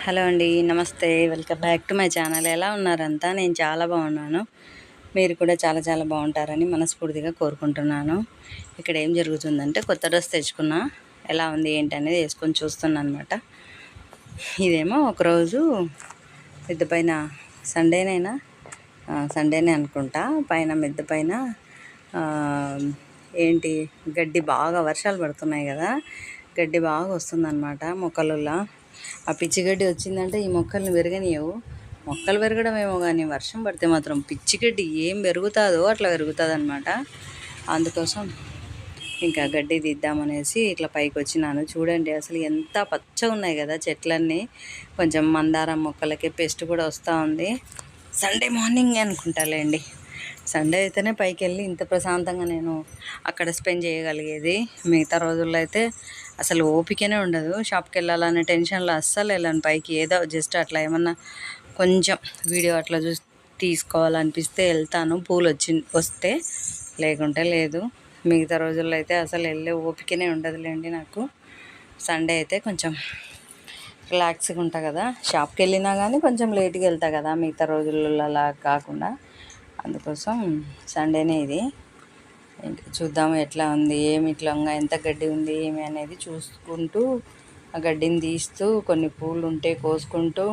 Hello అండి, నమస్తే. Welcome back to my channel. ఎలా ఉన్నారంతా? నేను చాలా బాగున్నాను. మీరు కూడా చాలా చాలా బాగుంటారని మనస్ఫూర్తిగా కోరుకుంటున్నాను. ఇక్కడ ఏం జరుగుతుందంటే కొత్త డ్రెస్ తెచ్చుకున్నా, ఎలా ఉంది ఏంటి అనేది వేసుకొని చూస్తున్నాను అనమాట. ఇదేమో ఒకరోజు మిద్దె పైన సండేనే అనుకుంటా, పైన మిద్దె పైన ఏంటి గడ్డి బాగా వర్షాలు పడుతున్నాయి కదా, గడ్డి బాగా వస్తుందన్నమాట మొక్కలలో. ఆ పిచ్చిగడ్డి వచ్చిందంటే ఈ మొక్కల్ని పెరగనియవు. మొక్కలు పెరగడం ఏమో కానీ వర్షం పడితే మాత్రం పిచ్చిగడ్డి ఏం పెరుగుతుందో అట్లా పెరుగుతుంది అనమాట. అందుకోసం ఇంకా గడ్డి తీద్దామనేసి ఇట్లా పైకి వచ్చినాను. చూడండి అసలు ఎంత పచ్చగా ఉన్నాయి కదా చెట్లన్నీ. కొంచెం మందారం మొక్కలకి పెస్ట్ కూడా వస్తూ ఉంది. Sunday morning అనుకుంటాలేండి. సండే అయితేనే పైకి వెళ్ళి ఇంత ప్రశాంతంగా నేను అక్కడ స్పెండ్ చేయగలిగేది. మిగతా రోజుల్లో అయితే అసలు ఓపికనే ఉండదు. షాప్కి వెళ్ళాలనే టెన్షన్లో అస్సలు వెళ్ళాను పైకి. ఏదో జస్ట్ అట్లా ఏమన్నా కొంచెం వీడియో అట్లా తీసుకోవాలనిపిస్తే వెళ్తాను, పూలు వస్తే, లేకుంటే లేదు. మిగతా రోజుల్లో అయితే అసలు వెళ్ళే ఓపికనే ఉండదులేండి నాకు. సండే అయితే కొంచెం రిలాక్స్గా ఉంటా కదా, షాప్కి వెళ్ళినా కానీ కొంచెం లేట్గా వెళ్తా కదా మిగతా రోజులలో అలా కాకుండా. అందుకోసం సండేనే ఇది. చూద్దాము ఎట్లా ఉంది, ఏమి ఇట్లా ఎంత గడ్డి ఉంది ఏమి అనేది చూసుకుంటూ, ఆ గడ్డిని తీస్తూ, కొన్ని పూలు ఉంటే కోసుకుంటూ,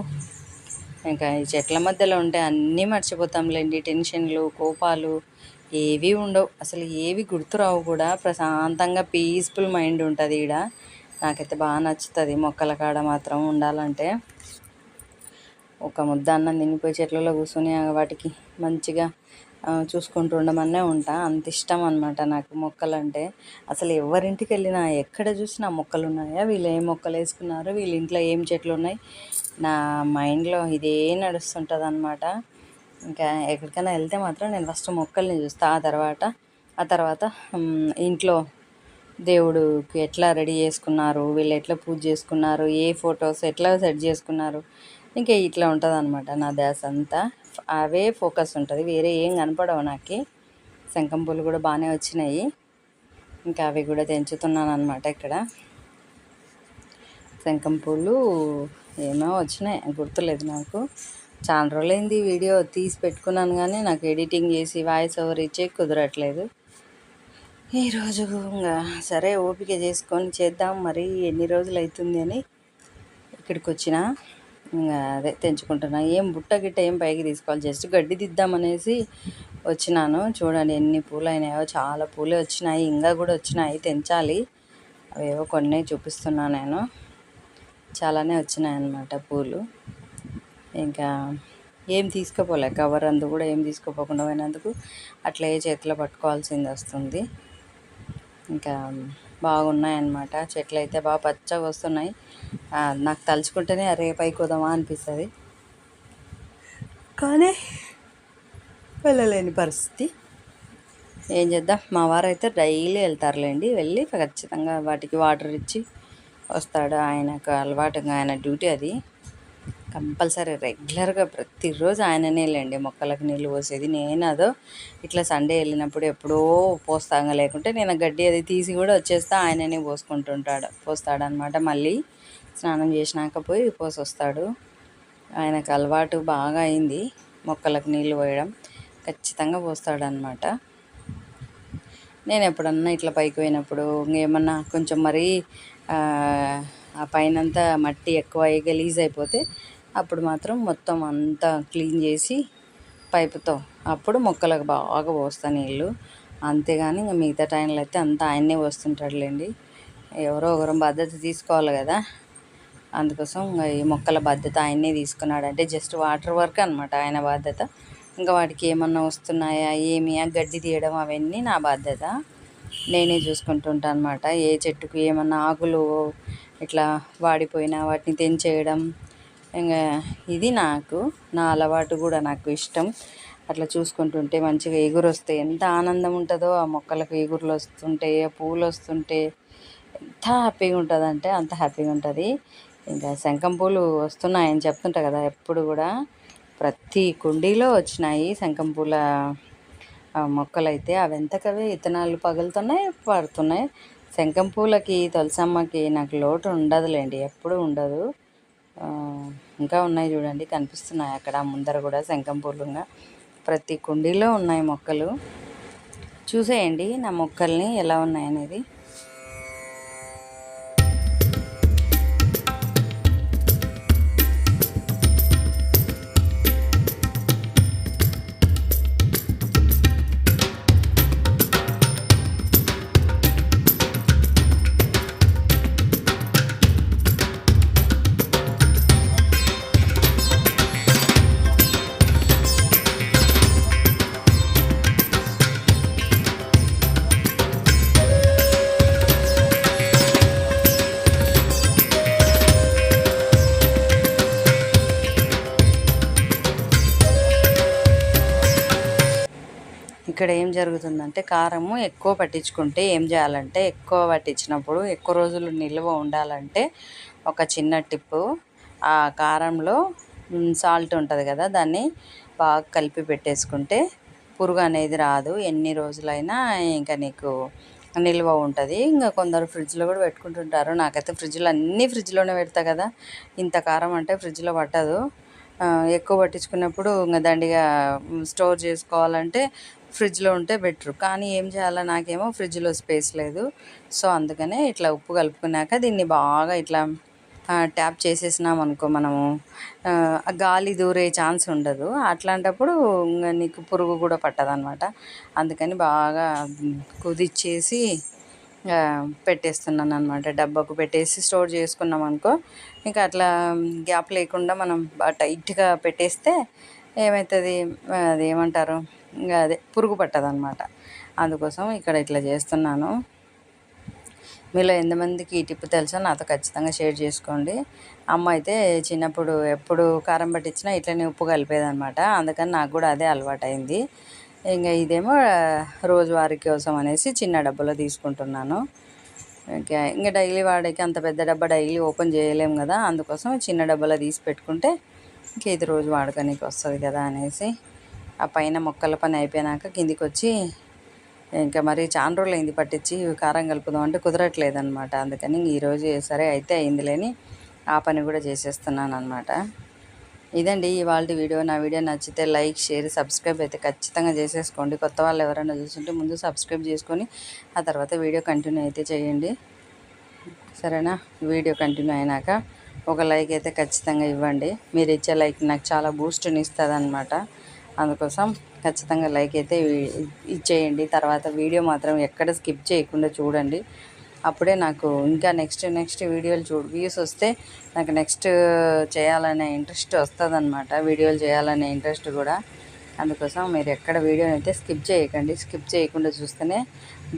ఇంకా ఈ చెట్ల మధ్యలో ఉంటే అన్నీ మర్చిపోతాంలేండి. టెన్షన్లు, కోపాలు ఏవి ఉండవు, అసలు ఏవి గుర్తురావు కూడా. ప్రశాంతంగా పీస్ఫుల్ మైండ్ ఉంటుంది ఈడ. నాకైతే బాగా నచ్చుతుంది మొక్కల కాడ మాత్రం ఉండాలంటే. ఒక ముద్ద అన్నం తినిపోయి చెట్లలో కూర్చొని వాటికి మంచిగా చూసుకుంటూ ఉండమనే ఉంటా. అంత ఇష్టం అనమాట నాకు మొక్కలంటే. అసలు ఎవరింటికి వెళ్ళినా ఎక్కడ చూసినా మొక్కలు ఉన్నాయా, వీళ్ళు ఏం మొక్కలు వేసుకున్నారు, వీళ్ళ ఇంట్లో ఏం చెట్లు ఉన్నాయి, నా మైండ్లో ఇదే నడుస్తుంటుంది అనమాట. ఇంకా ఎక్కడికైనా వెళ్తే మాత్రం నేను ఫస్ట్ మొక్కల్ని చూస్తా. ఆ తర్వాత ఇంట్లో దేవుడికి ఎట్లా రెడీ చేసుకున్నారు, వీళ్ళు ఎట్లా పూజ చేసుకున్నారు, ఏ ఫొటోస్ ఎట్లా సెట్ చేసుకున్నారు, ఇంకా ఇట్లా ఉంటుంది అనమాట నా ధ్యాస అంతా. అవే ఫోకస్ ఉంటుంది, వేరే ఏం కనపడవు నాకు. శంఖం పూలు కూడా బాగానే వచ్చినాయి, ఇంకా అవి కూడా తెంచుతున్నాను అనమాట. ఇక్కడ శంఖం పూలు ఏమో వచ్చినాయి, గుర్తులేదు నాకు. చాలా రోజులైంది వీడియో తీసి పెట్టుకున్నాను కానీ నాకు ఎడిటింగ్ చేసి వాయిస్ ఓవర్ ఇచ్చే కుదరట్లేదు. ఈరోజు ఇంకా సరే ఓపిక చేసుకొని చేద్దాం, మరి ఎన్ని రోజులు అవుతుంది అని ఇక్కడికి వచ్చిన. ఇంకా అదే తెంచుకుంటున్నా. ఏం బుట్ట గిట్ట ఏం పైకి తీసుకోవాలి, జస్ట్ గడ్డి దిద్దామనేసి వచ్చినాను. చూడండి ఎన్ని పూలు అయినాయో, చాలా పూలే వచ్చినాయి, ఇంకా కూడా వచ్చినాయి, తెంచాలి. అవేవో కొన్ని చూపిస్తున్నాను నేను. చాలానే వచ్చినాయి అన్నమాట పూలు. ఇంకా ఏం తీసుకుపోలే, కవర్ అందు కూడా ఏం తీసుకోపోకుండా పోయినందుకు అట్లే చేతిలో పట్టుకోవాల్సింది వస్తుంది. ఇంకా బాగున్నాయన్నమాట చెట్లు అయితే, బాగా పచ్చగా వస్తున్నాయి. నాకు తలుచుకుంటేనే అరే పైకి పోదామా అనిపిస్తుంది, కానీ వెళ్ళలేని పరిస్థితి. ఏం చేద్దాం, మా వారైతే డైలీ వెళ్తారులేండి. వెళ్ళి ఖచ్చితంగా వాటికి వాటర్ ఇచ్చి వస్తాడు. ఆయనకు అలవాటుగా, ఆయన డ్యూటీ అది. కంపల్సరీ రెగ్యులర్గా ప్రతిరోజు ఆయననే లేండి మొక్కలకు నీళ్ళు పోసేది. నేను అదో ఇట్లా సండే వెళ్ళినప్పుడు ఎప్పుడో పోస్తాగా, లేకుంటే నేను గడ్డి అది తీసి కూడా వచ్చేస్తా, ఆయననే పోస్తాడనమాట. మళ్ళీ స్నానం చేసినాక పోయి పోసి వస్తాడు. ఆయనకు అలవాటు బాగా అయింది మొక్కలకు నీళ్ళు పోయడం, ఖచ్చితంగా పోస్తాడనమాట. నేను ఎప్పుడన్నా ఇట్లా పైకి పోయినప్పుడు ఏమన్నా కొంచెం మరీ ఆ పైనంతా మట్టి ఎక్కువ గలీజ్ అయిపోతే అప్పుడు మాత్రం మొత్తం అంతా క్లీన్ చేసి పైపుతో అప్పుడు మొక్కలకు బాగా పోస్తా నీళ్ళు. అంతేగాని ఇంకా మిగతా టైంలో అయితే అంతా ఆయన్నే పోస్తుంటాడులేండి. ఎవరో ఒకరు బాధ్యత తీసుకోవాలి కదా, అందుకోసం ఈ మొక్కల బాధ్యత ఆయన్నే తీసుకున్నాడంటే జస్ట్ వాటర్ వర్క్ అనమాట ఆయన బాధ్యత. ఇంకా వాటికి ఏమన్నా వస్తున్నాయా ఏమి, గడ్డి తీయడం అవన్నీ నా బాధ్యత, నేనే చూసుకుంటుంటాను అనమాట. ఏ చెట్టుకు ఏమన్నా ఆకులు ఇట్లా వాడిపోయినా వాటిని తెంచేయడం, ఇంకా ఇది నా అలవాటు కూడా, నాకు ఇష్టం. అట్లా చూసుకుంటుంటే మంచిగా ఎగురు వస్తాయి, ఎంత ఆనందం ఉంటుందో ఆ మొక్కలకు ఎగురులు వస్తుంటే, పూలు వస్తుంటే ఎంత హ్యాపీగా ఉంటుంది అంటే అంత హ్యాపీగా ఉంటుంది. ఇంకా శంఖం పూలు వస్తున్నాయని చెప్తుంటా కదా, ఎప్పుడు కూడా ప్రతి కుండీలో వచ్చినాయి శంఖం పూల మొక్కలైతే. అవి ఎంతకవే విత్తనాలు పగులుతున్నాయి, పడుతున్నాయి. శంఖం పూలకి, తులసమ్మకి నాకు లోటు ఉండదులేండి, ఎప్పుడు ఉండదు. ఇంకా ఉన్నాయి చూడండి, కనిపిస్తున్నాయి అక్కడ ముందర కూడా శంఖం పూలుగా. ప్రతి కుండీలో ఉన్నాయి మొక్కలు. చూసేయండి నా మొక్కల్ని ఎలా ఉన్నాయనేది. ఇక్కడ ఏం జరుగుతుందంటే, కారము ఎక్కువ పట్టించుకుంటే ఏం చేయాలంటే, ఎక్కువ పట్టించినప్పుడు ఎక్కువ రోజులు నిల్వ ఉండాలంటే ఒక చిన్న టిప్పు, ఆ కారంలో సాల్ట్ ఉంటుంది కదా, దాన్ని బాగా కలిపి పెట్టేసుకుంటే పురుగు అనేది రాదు. ఎన్ని రోజులైనా ఇంకా నీకు నిల్వ ఉంటుంది. ఇంకా కొందరు ఫ్రిడ్జ్లో కూడా పెట్టుకుంటుంటారు. నాకైతే ఫ్రిడ్జ్లోనే పెడతా కదా, ఇంత కారం అంటే ఫ్రిడ్జ్లో పట్టదు. ఎక్కువ పట్టించుకున్నప్పుడు ఇంకా దండిగా స్టోర్ చేసుకోవాలంటే ఫ్రిడ్జ్లో ఉంటే బెటర్. కానీ ఏం చేయాలో నాకేమో ఫ్రిడ్జ్లో స్పేస్ లేదు. సో అందుకనే ఇట్లా ఉప్పు కలుపుకున్నాక దీన్ని బాగా ఇట్లా ట్యాప్ చేసేసినాం అనుకో, మనము గాలి దూరే ఛాన్స్ ఉండదు. అట్లాంటప్పుడు నీకు పురుగు కూడా పట్టదనమాట. అందుకని బాగా కుదిచ్చేసి పెట్టేస్తున్నాను అనమాట. డబ్బాకు పెట్టేసి స్టోర్ చేసుకున్నాం అనుకో, ఇంకా అట్లా గ్యాప్ లేకుండా మనం టైట్గా పెట్టేస్తే ఏమవుతుంది, అది ఏమంటారు, ఇంకా అదే పురుగు పట్టదనమాట. అందుకోసం ఇక్కడ ఇట్లా చేస్తున్నాను. మీలో ఎంతమందికి ఈ టిప్ తెలుసో నాతో ఖచ్చితంగా షేర్ చేసుకోండి. అమ్మ అయితే చిన్నప్పుడు ఎప్పుడు కారం పట్టించినా ఇట్లనే ఉప్పు కలిపేదనమాట. అందుకని నాకు కూడా అదే అలవాటైంది. ఇంకా ఇదేమో రోజువారీ కోసం అనేసి చిన్న డబ్బాలో తీసుకుంటున్నాను. ఇంకా డైలీ వాడేకి అంత పెద్ద డబ్బా డైలీ ఓపెన్ చేయలేము కదా, అందుకోసం చిన్న డబ్బాలో తీసి పెట్టుకుంటే ఇంక ఇది రోజు వాడకానికి వస్తుంది కదా అనేసి. ఆ పైన మొక్కల పని అయిపోయినాక కిందికి వచ్చి ఇంకా మరి చాలా రోజులు అయింది పట్టించి కారం కలుపుదాం అంటే కుదరట్లేదనమాట. అందుకని ఈరోజు సరే అయితే అయిందిలేని ఆ పని కూడా చేసేస్తున్నాను అనమాట. ఇదండి ఇవాళ వీడియో. నా వీడియో నచ్చితే లైక్, షేర్, సబ్స్క్రైబ్ అయితే ఖచ్చితంగా చేసేసుకోండి. కొత్త వాళ్ళు ఎవరైనా చూస్తుంటే ముందు సబ్స్క్రైబ్ చేసుకొని ఆ తర్వాత వీడియో కంటిన్యూ అయితే చేయండి, సరేనా? వీడియో కంటిన్యూ అయినాక ఒక లైక్ అయితే ఖచ్చితంగా ఇవ్వండి. మీరు ఇచ్చే లైక్ నాకు చాలా బూస్ట్ని ఇస్తుంది అనమాట. అందుకోసం ఖచ్చితంగా లైక్ అయితే ఇచ్చేయండి. తర్వాత వీడియో మాత్రం ఎక్కడ స్కిప్ చేయకుండా చూడండి. అప్పుడే నాకు ఇంకా నెక్స్ట్ వీడియోలు వ్యూస్ వస్తే నాకు నెక్స్ట్ చేయాలనే ఇంట్రెస్ట్ వస్తుంది అనమాట. వీడియోలు చేయాలనే ఇంట్రెస్ట్ కూడా. అందుకోసం మీరు ఎక్కడ వీడియోని అయితే స్కిప్ చేయకండి. స్కిప్ చేయకుండా చూస్తేనే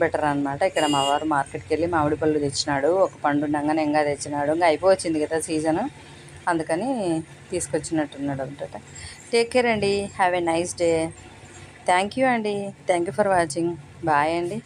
బెటర్ అనమాట. ఇక్కడ మా వారు మార్కెట్కి వెళ్ళి మామిడి పళ్ళు తెచ్చినాడు. ఒక పండు ఉండగానే ఇంకా తెచ్చినాడు. ఇంకా అయిపోవచ్చింది కదా సీజన్, అందుకని తీసుకొచ్చినట్టున్నాడు అనమాట. టేక్ కేర్ అండి. Have a nice day. Thank you అండి. Thank you for watching. Bye అండి.